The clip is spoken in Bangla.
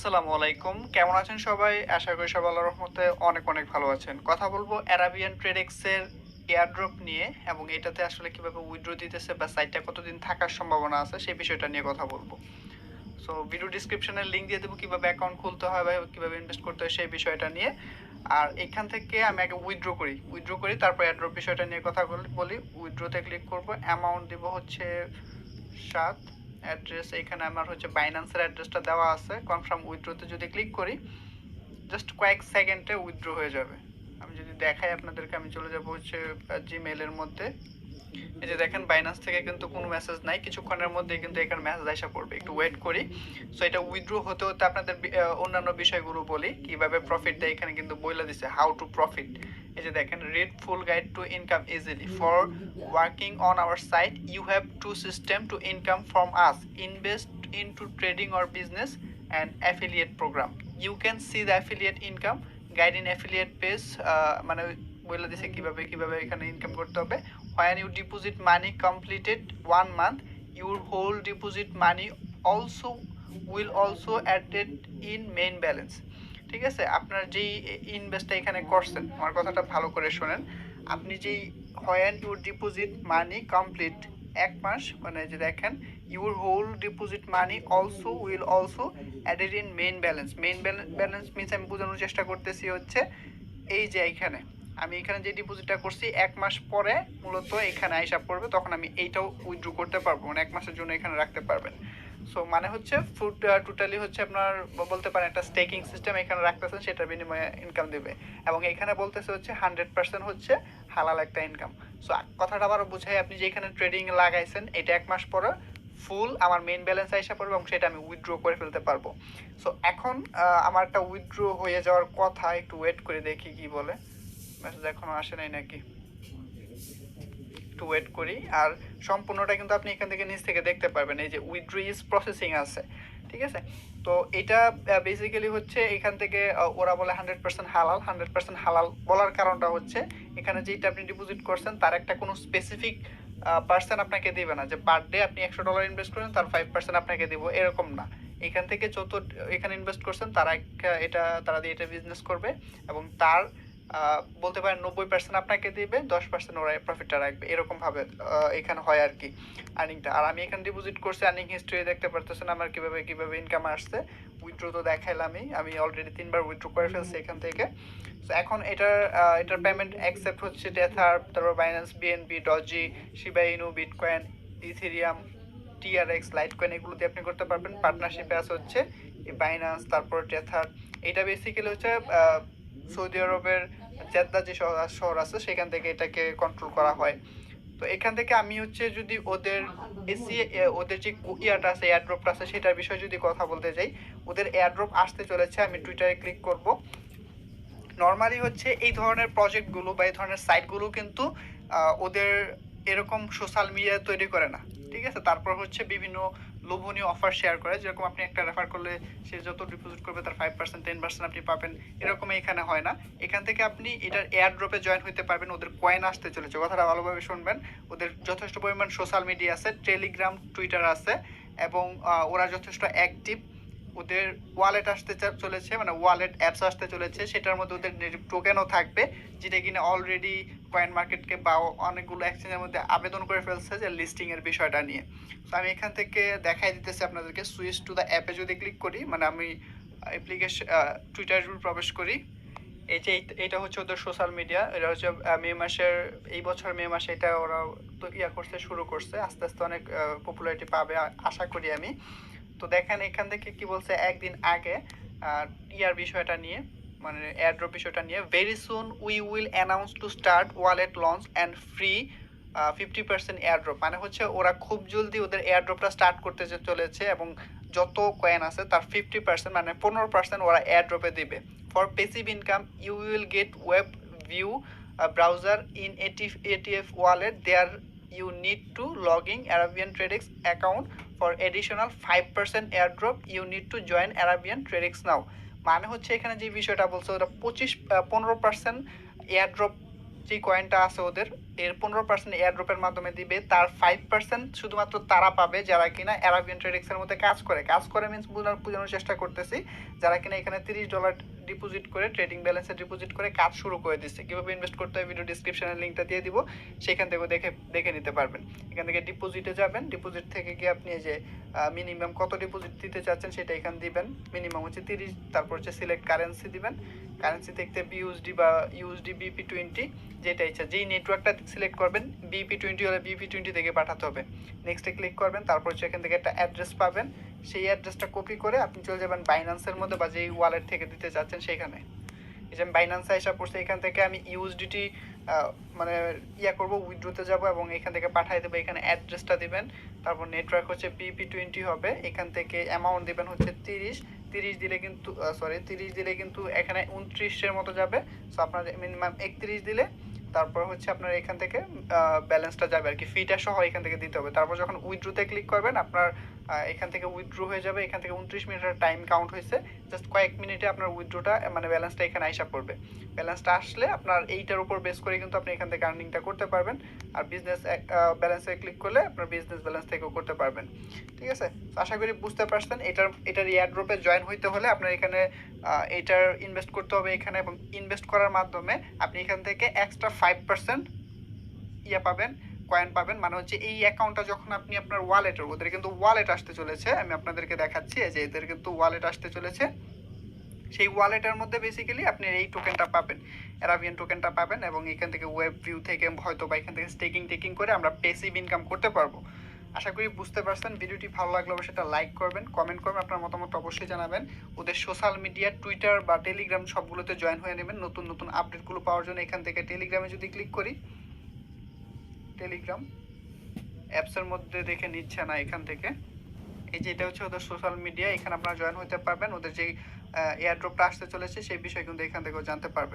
আসসালামু আলাইকুম, কেমন আছেন সবাই? আশা করি সবাই আল্লাহর রহমতে অনেক অনেক ভালো আছেন। কথা বলবো অ্যারাবিয়ান ট্রেডেক্সের এয়ারড্রপ নিয়ে এবং এটাতে আসলে কিভাবে উইথড্র দিতেছে বা সাইটটা কতদিন থাকার সম্ভাবনা আছে সেই বিষয়টা নিয়ে কথা বলবো। সো ভিডিও ডিসক্রিপশনে লিংক দিয়ে দেবো কিভাবে অ্যাকাউন্ট খুলতে হয় বা কিভাবে ইনভেস্ট করতে হয় সেই বিষয়টা নিয়ে। আর এখান থেকে আমি আগে উইথড্র করি তারপর এয়ারড্রপ বিষয়টা নিয়ে কথা বলি। উইথড্রতে ক্লিক করব, অ্যামাউন্ট দিব হচ্ছে 7। অ্যাড্রেস এখানে আমার হচ্ছে বাইন্যান্সের অ্যাড্রেসটা দেওয়া আছে। কনফার্ম উইথড্রতে যদি ক্লিক করি জাস্ট কয়েক সেকেন্ডে উইথড্র হয়ে যাবে। আমি যদি দেখাই আপনাদেরকে, আমি চলে যাব হচ্ছে জিমেইলের মধ্যে। এই যে দেখেন বাইন্যান্স থেকে কিন্তু কোনো মেসেজ নাই, কিছুক্ষণের মধ্যে কিন্তু এখানে মেসেজ আসা পড়বে, একটু ওয়েট করি। সো এটা উইথড্র হতে হতে আপনাদের অন্যান্য বিষয়গুলো বলি কিভাবে প্রফিট দেয়। এখানে কিন্তু বইলা দিছে হাউ টু প্রফিট। এই যে দেখেন, read full guide to income easily for working on our site you have to system to income from us, invest into trading or business and affiliate program. You can see the affiliate income guide in affiliate page. মানে বলে দিছে কিভাবে কিভাবে এখানে ইনকাম করতে হবে। when you deposit money completed 1 month, your whole deposit money also will also added in main balance। ঠিক আছে, আপনার যেই ইনভেস্টটা এখানে করছেন, আমার কথাটা ভালো করে শোনেন। আপনি যেই when your deposit money complete 1 মাস, মানে যে দেখেন your whole deposit money also will also added in main balance। Main balance means আমি বোঝানোর চেষ্টা করতেছি হচ্ছে এই যে এইখানে আমি এখানে যে ডিপোজিটটা করছি 1 মাস পরে মূলত এখানে আইসা পড়বে, তখন আমি এইটাও উইথড্র করতে পারবো, মানে 1 মাসের জন্য এখানে রাখতে পারবেন। সো মানে হচ্ছে ফুড টোটালি হচ্ছে আপনার বলতে পারেন একটা স্টেকিং সিস্টেম এখানে রাখতেছেন, সেটার বিনিময়ে ইনকাম দেবে। এবং এখানে বলতেছে হচ্ছে 100% হচ্ছে হালাল একটা ইনকাম। সো কথাটা আবারও বুঝাই, আপনি যে এখানে ট্রেডিং লাগাইছেন এটা 1 মাস পরে ফুল আমার মেইন ব্যালেন্স আইসা পড়বে এবং সেটা আমি উইথড্র করে ফেলতে পারবো। সো এখন আমার একটা উইথড্র হয়ে যাওয়ার কথা, একটু ওয়েট করে দেখি কি বলে। মেসেজ এখনো আসে নাই নাকি, একটু ওয়েট করি। আর সম্পূর্ণটা কিন্তু আপনি এখান থেকে নিচ থেকে দেখতে পারবেন, এই যে উইথড্র ইজ প্রসেসিং আছে। ঠিক আছে, তো এটা বেসিক্যালি হচ্ছে এখান থেকে ওরা বলে 100% হালাল। 100% হালাল বলার কারণটা হচ্ছে এখানে যেটা আপনি ডিপোজিট করছেন তার একটা কোনো স্পেসিফিক পার্সেন্ট আপনাকে দিবে না, যে পার ডে আপনি $100 ইনভেস্ট করেন তার 5% আপনাকে দিব, এরকম না। এখান থেকে যত এখানে ইনভেস্ট করছেন তারা তারা দিয়ে এটা বিজনেস করবে এবং তার বলতে পারেন 90% আপনাকে দিবে, 10% ওরা প্রফিটটা রাখবে, এরকম ভাবে এখানে হয় আর কি আর্নিংটা। আর আমি এখানে ডিপোজিট করছি, আর্নিং হিস্ট্রি দেখতে পারতেছেন আমার কিভাবে কিভাবে ইনকাম আসছে। উইথড্র তো দেখাইলামই, আমি অলরেডি 3বার উইথড্র করে ফেলছি এখান থেকে। তো এখন এটার পেমেন্ট অ্যাকসেপ্ট হচ্ছে টেথার, তারপর বাইন্যান্স, বিএনবি, ডজি, শিবা ইনু, বিটকয়েন, ইথেরিয়াম, টিআরএক্স, লাইটকয়েন, এগুলো দিয়ে আপনি করতে পারবেন। পার্টনারশিপে আছে হচ্ছে বাইন্যান্স, তারপর টেথার। এটা বেসিক্যালি হচ্ছে সৌদি আরবের জেদ্দা যে শহর আছে সেখান থেকে এটাকে কন্ট্রোল করা হয়। তো এখান থেকে আমি হচ্ছে যদি ওদের ওদের যে ইয়াটা আছে, এয়ারড্রপটা আছে, সেটার বিষয়ে যদি কথা বলতে যাই, ওদের এয়ারড্রপ আসতে চলেছে। আমি টুইটারে ক্লিক করব। নর্মালি হচ্ছে এই ধরনের প্রজেক্টগুলো বা এই ধরনের সাইটগুলো কিন্তু ওদের এরকম সোশ্যাল মিডিয়া তৈরি করে না। ঠিক আছে, তারপর হচ্ছে বিভিন্ন লোভনীয় অফার শেয়ার করে, যেরকম আপনি একটা রেফার করলে সে যত ডিপোজিট করবে তার 5% 10% আপনি পাবেন, এরকম এখানে হয় না। এখান থেকে আপনি এটার এয়ারড্রপে জয়েন হতে পারবেন। ওদের কয়েন আসতে চলেছে, কথাটা ভালোভাবে শুনবেন। ওদের যথেষ্ট পরিমাণ সোশ্যাল মিডিয়া আছে, টেলিগ্রাম, টুইটার আছে এবং ওরা যথেষ্ট অ্যাক্টিভ। ওদের ওয়ালেট আসতে চলেছে, মানে ওয়ালেট অ্যাপস আসতে চলেছে, সেটার মধ্যে ওদের টোকেনও থাকবে, যেটা কিনা অলরেডি কয়েন মার্কেটকে বা অনেকগুলো এক্সচেঞ্জের মধ্যে আবেদন করে ফেলছে যে লিস্টিং এর বিষয়টা নিয়ে। তো আমি এখান থেকে দেখাই দিতেছি আপনাদেরকে। সুইচ টু দ্য অ্যাপে যদি ক্লিক করি, মানে আমি অ্যাপ্লিকেশন টুইটারে প্রবেশ করি, এই যে এইটা হচ্ছে ওদের সোশ্যাল মিডিয়া। এটা হচ্ছে মে মাসের, এই বছর মে মাসে এটা ওরা তো করছে, শুরু করছে, আস্তে আস্তে অনেক পপুলারিটি পাবে আশা করি আমি। তো দেখেন এখান থেকে কি বলছে একদিন আগে ইয়ার বিষয়টা নিয়ে, মানে এয়ারড্রপ বিষয়টা নিয়ে, very soon we will announce to start wallet launch and free 50% airdrop. মানে হচ্ছে ওরা খুব জলদি ওদের এয়ারড্রপটা স্টার্ট করতে চলেছে এবং যত কয়েন আছে তার 50% মানে 15% ওরা এয়ারড্রপে দিবে। For passive income you will get web view browser in ATF wallet there you need to log in Arabian Tradex account for additional 5% airdrop you need to join Arabian Tradex now। মানে হচ্ছে এখানে যে বিষয়টা বলছে ওরা 15% এয়ারড্রপ যে কয়েনটা আছে ওদের এর 15% এয়ারড্রপের মাধ্যমে দিবে, তার 5% শুধুমাত্র তারা পাবে যারা কিনা অ্যারাবিয়ান ট্রেডেক্সের মধ্যে কাজ করে মিন্স বোঝানোর চেষ্টা করতেছি, যারা কিনা এখানে $30 ডিপোজিট করে ট্রেডিং ব্যালেন্সে ডিপোজিট করে কাজ শুরু করে দিচ্ছে। কীভাবে ইনভেস্ট করতে হয় ভিডিও ডিসক্রিপশনের লিঙ্কটা দিয়ে দিব, সেখান থেকেও দেখে নিতে পারবেন। এখান থেকে ডিপোজিটে যাবেন, ডিপোজিট থেকে গিয়ে আপনি এই যে মিনিমাম কত ডিপোজিট দিতে চাচ্ছেন সেটা এখানে দিবেন, মিনিমাম হচ্ছে 30, তারপর হচ্ছে সিলেক্ট কারেন্সি দিবেন, কারেন্সি দেখতে বিউএসডি বা ইউএসডি বিপি20 যেটা ইচ্ছা, যেই নেটওয়ার্কটা সিলেক্ট করবেন, বিপি20 হলে বিপি20 থেকে পাঠাতে হবে। নেক্সটে ক্লিক করবেন, তারপর হচ্ছে এখান থেকে একটা অ্যাড্রেস পাবেন, সেই অ্যাড্রেসটা কপি করে আপনি চলে যাবেন বাইন্যান্সের মধ্যে বা যেই ওয়ালেট থেকে দিতে চাচ্ছেন সেখানে। এই যে আমি বাইন্যান্সে আসা পড়ছে, এখান থেকে আমি ইউএসডিটি মানে করবো, উইথড্রোতে যাব এবং এখান থেকে পাঠিয়ে দেবো। এখানে অ্যাড্রেসটা দিবেন, তারপর নেটওয়ার্ক হচ্ছে বিপি20 হবে, এখান থেকে অ্যামাউন্ট দিবেন হচ্ছে 30 দিলে কিন্তু 30 দিলে কিন্তু এখানে 29-এর মতো যাবে। সো আপনার মিনিমাম 31 দিলে তারপর হচ্ছে আপনার এখান থেকে ব্যালেন্সটা যাবে আর কি, ফিটা সহ এখান থেকে দিতে হবে। তারপর যখন উইথড্রোতে ক্লিক করবেন আপনার এখান থেকে উইথড্রো হয়ে যাবে। এখান থেকে 29 মিনিটের টাইম কাউন্ট হয়েছে, জাস্ট কয়েক মিনিটে আপনার উইথড্রোটা মানে ব্যালেন্সটা এখানে আইসা পড়বে। ব্যালেন্সটা আসলে আপনার এইটার উপর বেস করে কিন্তু আপনি এখান থেকে আর্নিংটা করতে পারবেন। আর বিজনেস ব্যালেন্সে ক্লিক করলে আপনার বিজনেস ব্যালেন্স থেকেও করতে পারবেন। ঠিক আছে, আশা করি বুঝতে পারছেন। এটার এয়ারড্রপে জয়েন হইতে হলে আপনার এখানে এটার ইনভেস্ট করতে হবে এখানে, এবং ইনভেস্ট করার মাধ্যমে আপনি এখান থেকে এক্সট্রা 5% পাবেন, কয়েন পাবেন। মানে হচ্ছে এই অ্যাকাউন্টটা যখন আপনি আপনার ওয়ালেটের, ওদের কিন্তু ওয়ালেট আসতে চলেছে, আমি আপনাদেরকে দেখাচ্ছি যে এদের কিন্তু ওয়ালেট আসতে চলেছে। সেই ওয়ালেটের মধ্যে বেসিক্যালি আপনি এই টোকেনটা পাবেন, অ্যারাবিয়ান টোকেনটা পাবেন, এবং এখান থেকে ওয়েব ভিউ থেকে হয়তো বা এখান থেকে টেকিং করে আমরা প্যাসিভ ইনকাম করতে পারবো। আশা করি বুঝতে পারছেন। ভিডিওটি ভালো লাগলে অবশ্যই সেটা লাইক করবেন, কমেন্ট করবেন, আপনার মতামত অবশ্যই জানাবেন। ওদের সোশ্যাল মিডিয়া টুইটার বা টেলিগ্রাম সবগুলোতে জয়েন হয়ে নেবেন নতুন আপডেটগুলো পাওয়ার জন্য। এখান থেকে টেলিগ্রামে যদি ক্লিক করি, টেলিগ্রাম অ্যাপসের মধ্যে দেখে নিচ্ছে না, এখান থেকে এই যে এটা হচ্ছে ওদের সোশ্যাল মিডিয়া, এখানে আপনারা জয়েন হতে পারবেন। ওদের যে এয়ারড্রপটা আসতে চলেছে সেই বিষয়ে কিন্তু এখান থেকেও জানতে পারবেন।